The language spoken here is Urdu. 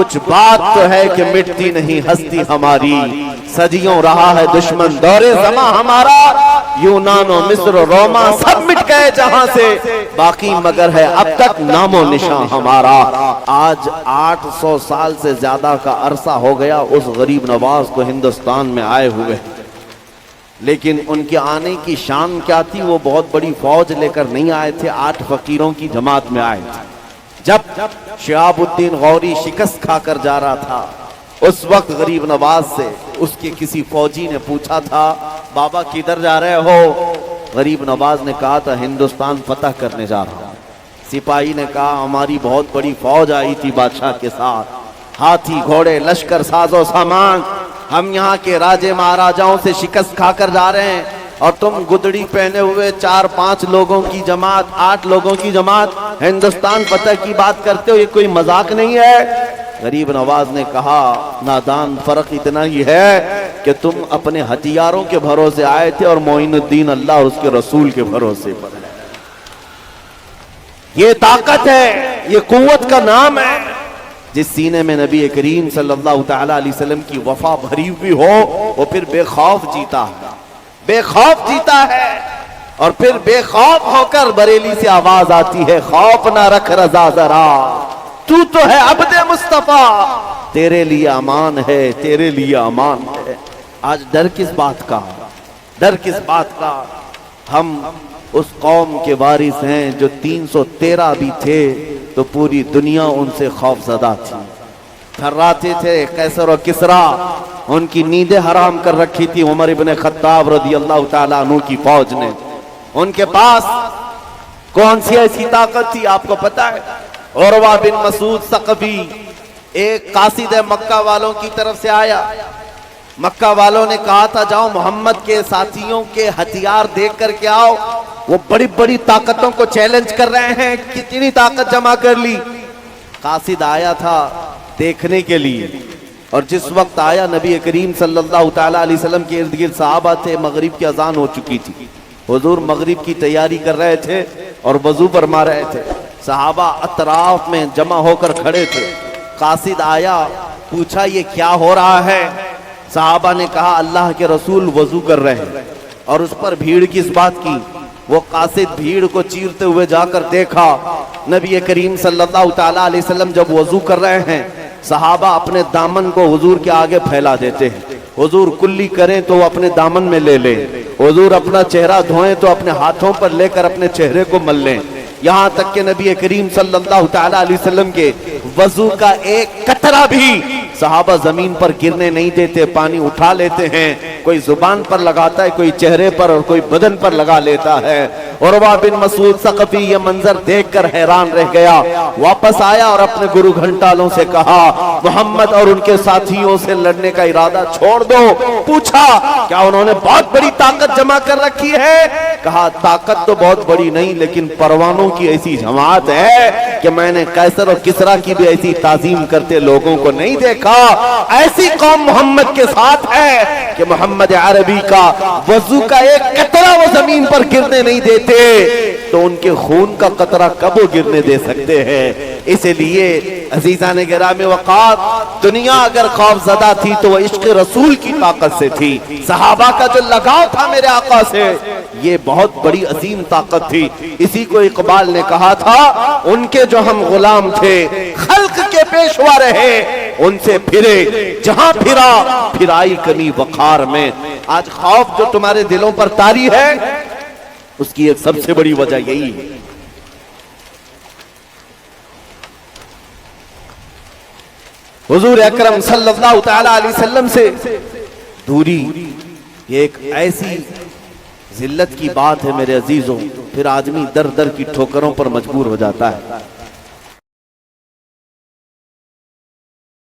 کچھ بات تو ہے کہ مٹتی نہیں ہستی ہماری، صدیوں رہا ہے دشمن دور زماں ہمارا، یونان و مصر و روما سب مٹ گئے جہاں سے، باقی مگر ہے اب تک نام و نشان ہمارا۔ آج 800 سال سے زیادہ کا عرصہ ہو گیا اس غریب نواز کو ہندوستان میں آئے ہوئے، لیکن ان کے آنے کی شان کیا تھی؟ وہ بہت بڑی فوج لے کر نہیں آئے تھے، 8 فقیروں کی جماعت میں آئے تھے۔ جب شہاب الدین غوری شکست کھا کر جا رہا تھا، اس وقت غریب نواز سے اس کے کسی فوجی نے پوچھا تھا بابا کدھر جا رہے ہو؟ غریب نواز نے کہا تھا ہندوستان فتح کرنے جا رہا ہوں۔ سپاہی نے کہا ہماری بہت بڑی فوج آئی تھی بادشاہ کے ساتھ، ہاتھی گھوڑے لشکر ساز و سامان، ہم یہاں کے راجے مہاراجاؤں سے شکست کھا کر جا رہے ہیں، اور تم گدڑی پہنے ہوئے 4-5 لوگوں کی جماعت، 8 لوگوں کی جماعت ہندوستان فتح کی بات کرتے ہو، یہ کوئی مذاق نہیں ہے؟ غریب نواز نے کہا نادان، فرق اتنا ہی ہے کہ تم اپنے ہتھیاروں کے بھروسے آئے تھے اور معین الدین اللہ اور اس کے رسول کے بھروسے پر ہے۔ یہ طاقت ہے، یہ قوت کا نام ہے، جس سینے میں نبی کریم صلی اللہ تعالی علیہ وسلم کی وفا بھری ہوئی ہو، وہ پھر بے خوف جیتا ہے، بے خوف جیتا ہے، اور پھر بے خوف ہو کر بریلی سے آواز آتی ہے خوف نہ رکھ رضا ذرا، تو ہے عبد مصطفیٰ، تیرے لیے امان ہے، تیرے لیے امان ہے۔ آج ڈر کس بات کا؟ ڈر کس بات کا؟ ہم اس قوم کے وارث ہیں جو 313 بھی تھے تو پوری دنیا ان سے خوف زدہ تھی، تھراتے تھے۔ قیصر و کسریٰ ان کی نیندیں حرام کر رکھی تھی عمر ابن خطاب رضی اللہ تعالیٰ عنہ کی فوج نے۔ ان کے پاس کون سی ایسی طاقت تھی آپ کو پتا ہے؟ عروہ بن مسعود ثقفی ایک قاصد مکہ والوں کی طرف سے آیا، مکہ والوں نے کہا تھا جاؤ محمد کے ساتھیوں کے ہتھیار دیکھ کر کے آؤ، وہ بڑی بڑی طاقتوں کو چیلنج کر رہے ہیں، کتنی طاقت جمع کر لی۔ قاصد آیا تھا دیکھنے کے لیے، اور جس وقت آیا نبی کریم صلی اللہ تعالیٰ علیہ وسلم کے ارد گرد صحابہ تھے، مغرب کی اذان ہو چکی تھی، حضور مغرب کی تیاری کر رہے تھے اور وضو فرما رہے تھے، صحابہ اطراف میں جمع ہو کر کھڑے تھے۔ قاصد آیا، پوچھا یہ کیا ہو رہا ہے؟ صحابہ نے کہا اللہ کے رسول وضو کر رہے ہیں۔ اور اس پر بھیڑ کس بات کی؟ وہ قاصد بھیڑ کو چیرتے ہوئے جا کر دیکھا نبی کریم صلی اللہ تعالیٰ علیہ وسلم جب وضو کر رہے ہیں، صحابہ اپنے دامن کو حضور کے آگے پھیلا دیتے ہیں، حضور کلی کریں تو وہ اپنے دامن میں لے لیں، حضور اپنا چہرہ دھوئیں تو اپنے ہاتھوں پر لے کر اپنے چہرے کو مل لیں، یہاں تک کہ نبی کریم صلی اللہ تعالیٰ علیہ وسلم کے وضو کا ایک قطرہ بھی صحابہ زمین پر گرنے نہیں دیتے، پانی اٹھا لیتے ہیں، کوئی زبان پر لگاتا ہے، کوئی چہرے پر اور کوئی بدن پر لگا لیتا ہے۔ عروہ بن مسعود ثقفی یہ منظر دیکھ کر حیران رہ گیا، واپس آیا اور اپنے گرو گھنٹالوں سے کہا محمد اور ان کے ساتھیوں سے لڑنے کا ارادہ چھوڑ دو۔ پوچھا کیا انہوں نے بہت بڑی طاقت جمع کر رکھی ہے؟ کہا طاقت تو بہت بڑی نہیں، لیکن پروانوں کی ایسی جماعت ہے کہ میں نے قیصر اور کسریٰ کی بھی ایسی تعظیم کرتے لوگوں کو نہیں دیکھا۔ ایسی قوم محمد کے ساتھ ہے کہ محمد عربی کا وضو کا ایک قطرہ وہ زمین پر گرنے نہیں دیتے، تو ان کے خون کا قطرہ کب وہ گرنے دے سکتے ہیں؟ اس لیے عزیزان گرامی وقار، دنیا اگر خوف زدہ تھی تو وہ عشق رسول کی طاقت سے تھی، صحابہ کا جو لگاؤ تھا میرے آقا سے، یہ بہت بڑی عظیم طاقت تھی۔ اسی کو اقبال نے کہا تھا ان کے جو ہم غلام تھے خلق کے پیشوا رہے، ان سے پھرے جہاں پھرا پھرائی کمی وقار میں۔ آج خوف جو تمہارے دلوں پر طاری ہے اس کی ایک سب سے بڑی وجہ یہی ہے۔ حضور اکرم صلی اللہ تعالی علیہ وسلم سے دوری یہ ایک ایسی ذلت کی بات ہے میرے عزیزوں، پھر آدمی در در کی ٹھوکروں پر مجبور ہو جاتا ہے۔